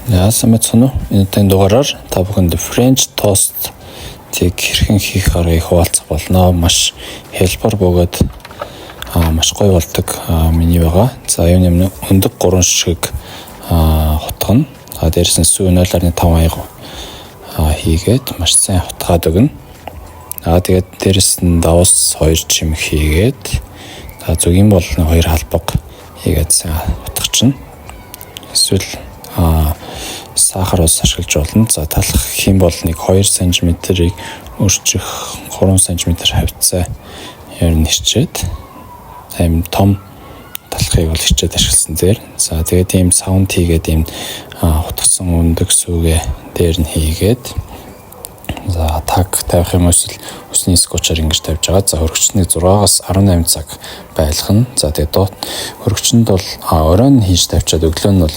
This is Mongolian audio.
Яасан мэцэн үү? Энэ дугаараар та бүхэнд French toast хэрхэн хийх аргыг хуваалцах болно. Маш хялбар бөгөөд маш гоё болдог меню байгаа. За энэ өндөг 3 шишгийг хутгана. Дээрээс нь сүү 0.5 аяга хийгээд маш сайн хутгаад өгнө. Тэгээд дээрээс нь давус 2 чимэг хийгээд зүгийн бол 2 халбаг хийгээд сайн хутгачихна. Эсвэл сахар ус ашиглаж болно. За талах хэм бол 2 см-ийг өрчих 3 см хавцаа ер нь хичээд аим том талахыг бол хичээд ашигласан дээр. За тэгээд ийм саунд хийгээд ийм хутгсан өндөг сүүгээ дээр нь хийгээд за таг тавих юм эсвэл усны скотчаар ингэж тавьж байгаа. За хөргөчнийг 6-аас 18 цаг байлгана. За тэгээд хөргөчөнд бол оройн хийж тавьчаад өглөө нь бол